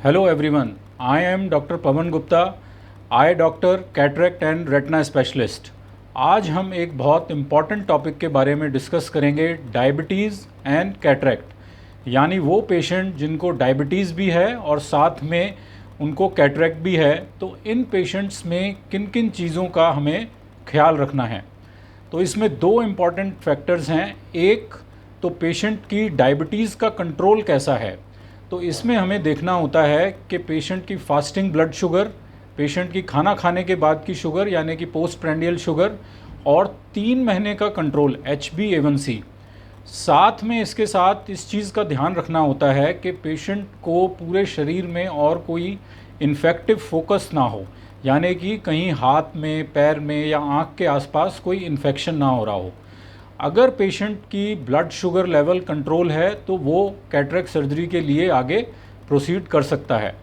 Hello everyone, I am Dr. Pawan Gupta, I doctor cataract and retina specialist. आज हम एक बहुत इम्पॉर्टेंट टॉपिक के बारे में डिस्कस करेंगे, डायबिटीज़ एंड कैटरेक्ट। यानी वो पेशेंट जिनको डायबिटीज़ भी है और साथ में उनको कैटरेक्ट भी है, तो इन पेशेंट्स में किन किन चीज़ों का हमें ख्याल रखना है। तो इसमें दो इम्पॉर्टेंट फैक्टर्स हैं। एक तो पेशेंट की डायबिटीज़ का कंट्रोल कैसा है, तो इसमें हमें देखना होता है कि पेशेंट की फास्टिंग ब्लड शुगर, पेशेंट की खाना खाने के बाद की शुगर यानी कि पोस्ट प्रेंडियल शुगर, और 3 महीने का कंट्रोल HbA1c। साथ में इसके साथ इस चीज़ का ध्यान रखना होता है कि पेशेंट को पूरे शरीर में और कोई इन्फेक्टिव फोकस ना हो, यानी कि कहीं हाथ में, पैर में या आँख के आसपास कोई इन्फेक्शन ना हो रहा हो। अगर पेशेंट की ब्लड शुगर लेवल कंट्रोल है तो वो कैटरेक्ट सर्जरी के लिए आगे प्रोसीड कर सकता है।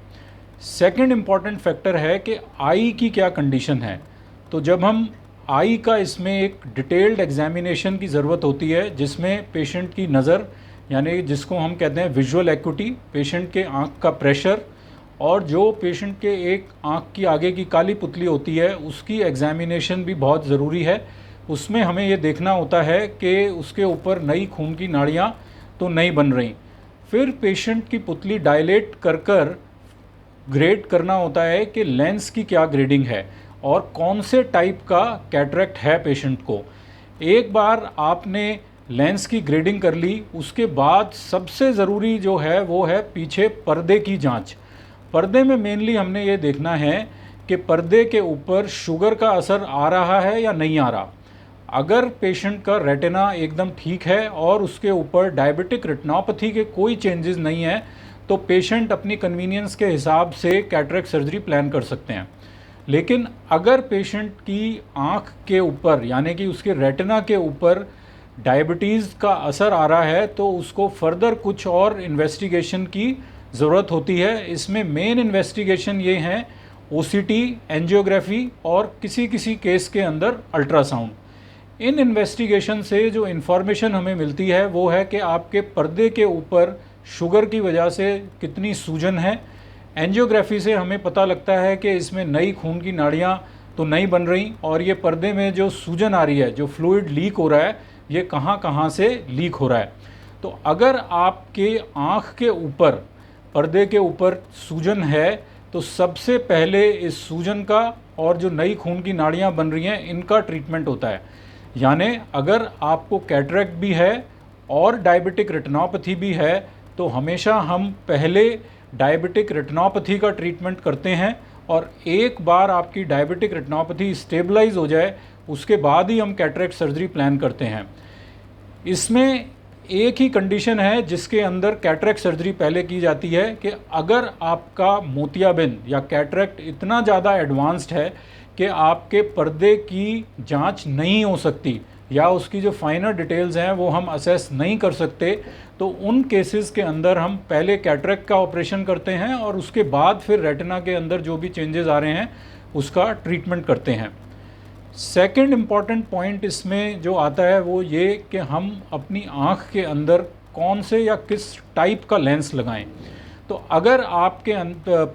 सेकंड इम्पॉर्टेंट फैक्टर है कि आई की क्या कंडीशन है। तो जब हम आई का, इसमें एक डिटेल्ड एग्जामिनेशन की ज़रूरत होती है, जिसमें पेशेंट की नज़र यानी जिसको हम कहते हैं विजुअल एक्यूटी, पेशेंट के आँख का प्रेशर, और जो पेशेंट के एक आँख की आगे की काली पुतली होती है उसकी एग्जामिनेशन भी बहुत ज़रूरी है। उसमें हमें ये देखना होता है कि उसके ऊपर नई खून की नाड़ियाँ तो नहीं बन रही। फिर पेशेंट की पुतली डायलेट कर कर ग्रेड करना होता है कि लेंस की क्या ग्रेडिंग है और कौन से टाइप का कैटरेक्ट है पेशेंट को। एक बार आपने लेंस की ग्रेडिंग कर ली, उसके बाद सबसे ज़रूरी जो है वो है पीछे पर्दे की जांच। पर्दे में मेनली हमने ये देखना है कि पर्दे के ऊपर शुगर का असर आ रहा है या नहीं आ रहा। अगर पेशेंट का रेटिना एकदम ठीक है और उसके ऊपर डायबिटिक रेटिनोपैथी के कोई चेंजेस नहीं है, तो पेशेंट अपनी कन्वीनियंस के हिसाब से कैटरेक्ट सर्जरी प्लान कर सकते हैं। लेकिन अगर पेशेंट की आँख के ऊपर यानी कि उसके रेटिना के ऊपर डायबिटीज़ का असर आ रहा है, तो उसको फर्दर कुछ और इन्वेस्टिगेशन की ज़रूरत होती है। इसमें मेन इन्वेस्टिगेशन ये हैं OCT, एंजियोग्राफी और किसी किसी केस के अंदर अल्ट्रासाउंड। इन इन्वेस्टिगेशन से जो इन्फॉर्मेशन हमें मिलती है वो है कि आपके पर्दे के ऊपर शुगर की वजह से कितनी सूजन है। एंजियोग्राफी से हमें पता लगता है कि इसमें नई खून की नाड़ियाँ तो नहीं बन रही, और ये पर्दे में जो सूजन आ रही है, जो फ्लूइड लीक हो रहा है, ये कहाँ कहाँ से लीक हो रहा है। तो अगर आपके आँख के ऊपर, पर्दे के ऊपर सूजन है, तो सबसे पहले इस सूजन का और जो नई खून की नाड़ियाँ बन रही हैं इनका ट्रीटमेंट होता है। यानी अगर आपको कैटरेक्ट भी है और डायबिटिक रेटिनोपैथी भी है, तो हमेशा हम पहले डायबिटिक रेटिनोपैथी का ट्रीटमेंट करते हैं, और एक बार आपकी डायबिटिक रेटिनोपैथी स्टेबलाइज हो जाए उसके बाद ही हम कैटरेक्ट सर्जरी प्लान करते हैं। इसमें एक ही कंडीशन है जिसके अंदर कैटरेक्ट सर्जरी पहले की जाती है कि अगर आपका मोतियाबिंद या कैटरेक्ट इतना ज़्यादा एडवांस्ड है कि आपके पर्दे की जांच नहीं हो सकती या उसकी जो फाइनर डिटेल्स हैं वो हम असेस नहीं कर सकते, तो उन केसेस के अंदर हम पहले कैटरेक्ट का ऑपरेशन करते हैं और उसके बाद फिर रेटिना के अंदर जो भी चेंजेस आ रहे हैं उसका ट्रीटमेंट करते हैं। सेकंड इम्पॉर्टेंट पॉइंट इसमें जो आता है वो ये कि हम अपनी आँख के अंदर कौन से या किस टाइप का लेंस लगाएं। तो अगर आपके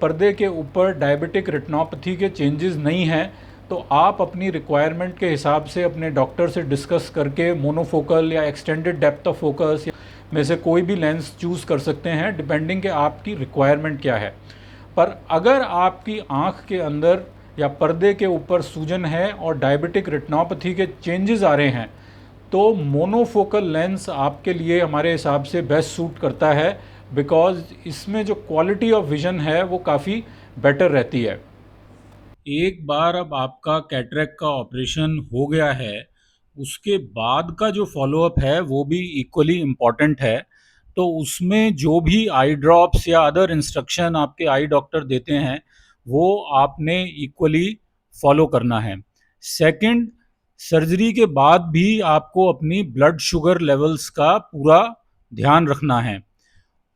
पर्दे के ऊपर डायबिटिक रेटिनोपैथी के चेंजेस नहीं हैं, तो आप अपनी रिक्वायरमेंट के हिसाब से अपने डॉक्टर से डिस्कस करके मोनोफोकल या एक्सटेंडेड डेप्थ ऑफ फोकस में से कोई भी लेंस चूज़ कर सकते हैं, डिपेंडिंग कि आपकी रिक्वायरमेंट क्या है। पर अगर आपकी आँख के अंदर या पर्दे के ऊपर सूजन है और डायबिटिक रेटिनोपैथी के चेंजेस आ रहे हैं, तो मोनोफोकल लेंस आपके लिए हमारे हिसाब से बेस्ट सूट करता है, बिकॉज इसमें जो क्वालिटी ऑफ विजन है वो काफ़ी बेटर रहती है। एक बार अब आपका कैटरेक्ट का ऑपरेशन हो गया है, उसके बाद का जो फॉलोअप है वो भी इक्वली इम्पॉर्टेंट है। तो उसमें जो भी आई ड्रॉप्स या अदर इंस्ट्रक्शन आपके आई डॉक्टर देते हैं वो आपने इक्वली फॉलो करना है। सेकंड, सर्जरी के बाद भी आपको अपनी ब्लड शुगर लेवल्स का पूरा ध्यान रखना है,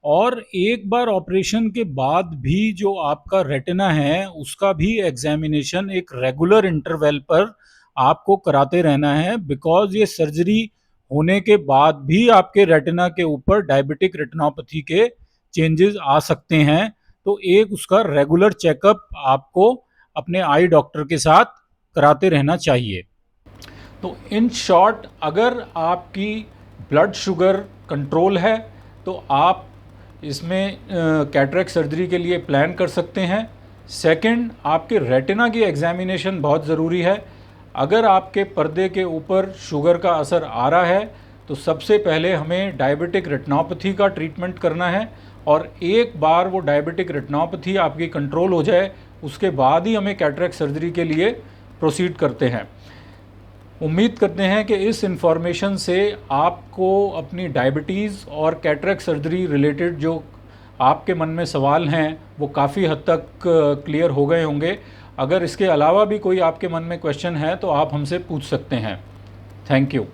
और एक बार ऑपरेशन के बाद भी जो आपका रेटिना है उसका भी एग्जामिनेशन एक रेगुलर इंटरवल पर आपको कराते रहना है, बिकॉज ये सर्जरी होने के बाद भी आपके रेटिना के ऊपर डायबिटिक रेटिनोपैथी के चेंजेस आ सकते हैं। तो एक उसका रेगुलर चेकअप आपको अपने आई डॉक्टर के साथ कराते रहना चाहिए। तो इन शॉर्ट, अगर आपकी ब्लड शुगर कंट्रोल है तो आप इसमें कैटरेक्ट सर्जरी के लिए प्लान कर सकते हैं। सेकंड, आपके रेटिना की एग्जामिनेशन बहुत ज़रूरी है। अगर आपके पर्दे के ऊपर शुगर का असर आ रहा है तो सबसे पहले हमें डायबिटिक रेटिनोपैथी का ट्रीटमेंट करना है, और एक बार वो डायबिटिक रेटिनोपैथी आपकी कंट्रोल हो जाए उसके बाद ही हमें कैटरेक्ट सर्जरी के लिए प्रोसीड करते हैं। उम्मीद करते हैं कि इस इन्फॉर्मेशन से आपको अपनी डायबिटीज़ और कैटरेक्ट सर्जरी रिलेटेड जो आपके मन में सवाल हैं वो काफ़ी हद तक क्लियर हो गए होंगे। अगर इसके अलावा भी कोई आपके मन में क्वेश्चन है तो आप हमसे पूछ सकते हैं। Thank you.